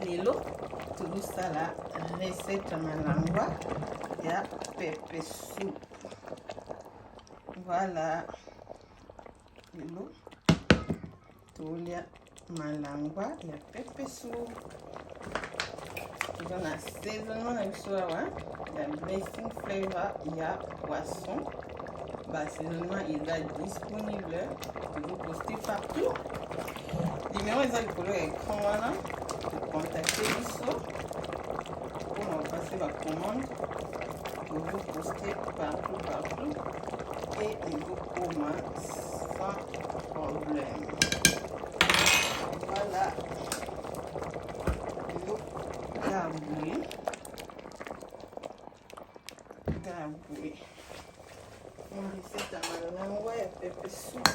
Lelo tozosala recette ya malangwa ya pepe soup. Voilà, lelo tolia malangwa ya pepe soup. Toza na assaisonnement na biso awa ya dressing flavor ya poisson. Assaisonnement eza disponible, tozoposte partout. Numéro eza likolo ya écran wana, tocontacte biso mpona kopase bacommande. Tozoposte partout et ezokoma sans problème. Voilà, gaboué. Une recette à malangwa ya pepe soup.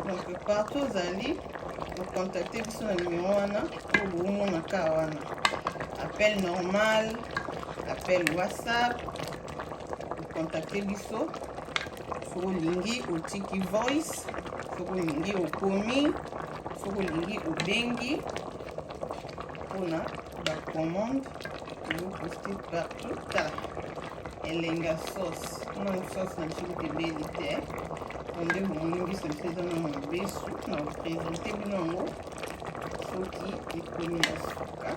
Donc partout aux alliés, vous contactez sur le numéro wana pour vous montrer wana. Appel normal, appel WhatsApp. Vous contactez biso. Faut lingi au tiki voice. Faut lingi au komi. Faut lingi au bengi. On a la commande. Vous postez partout. Elenga sauce. On a une sauce dans le bébé. On a mon lingi se fait dans mon besu. On a présenté binongo. Faut qui est commis à suka.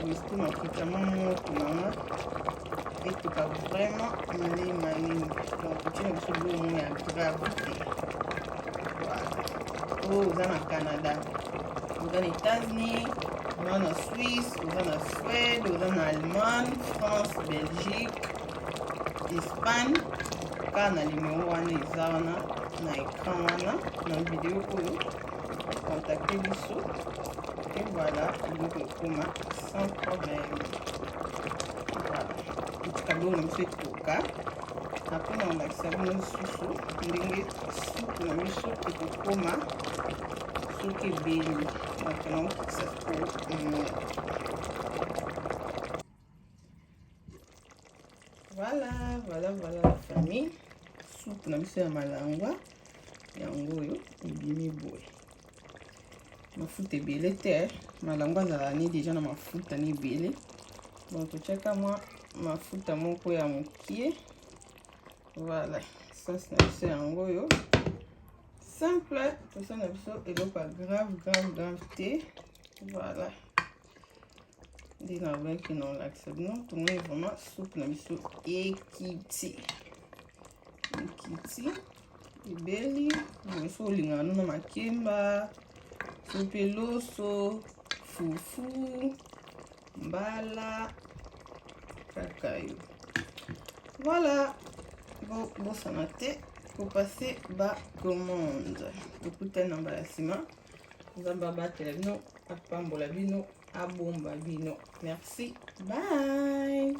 Misto mafuta maman tunanga. Et tu pas vraiment les malines. Donc tu as besoin de moins gravité. Voilà. Oh, vous êtes au Canada, vous êtes aux États-Unis, vous êtes en Suisse, vous êtes en Suède, vous êtes en Allemagne, France, Belgique, Espagne. Quand on a le numéro wana eza wana na écran wana na vidéo oyo, contactez biso. Et voilà, donc ekoma sans problème. Voilà. Cadeau na biso etoka apona olakisa bino lisusu ndenge supu na biso ekokoma soki ebeli bakena kokokisa voilà la famille. Supu na biso ya malangwa yango oyo ebimi boye. Mafuta ebele te, malangwa azala ni deja na mafuta ni ebele. Donc totiaka mwa mafuta moko ya mokie. Voilà, sauce na biso yango oyo simple. Tosa na biso eloko grave te. Voilà, nde na baki na olakisa bino tomoni vraiment soupe na biso ekiti ebeli. Biso olingaka no na makemba, soupe loso, fufu, mbala, kakayo. Voilà, bon santé pour passer bas commande. Écoutez namba ya sima. Nzamba batela bino, apambola bino, abomba bino. Merci. Bye.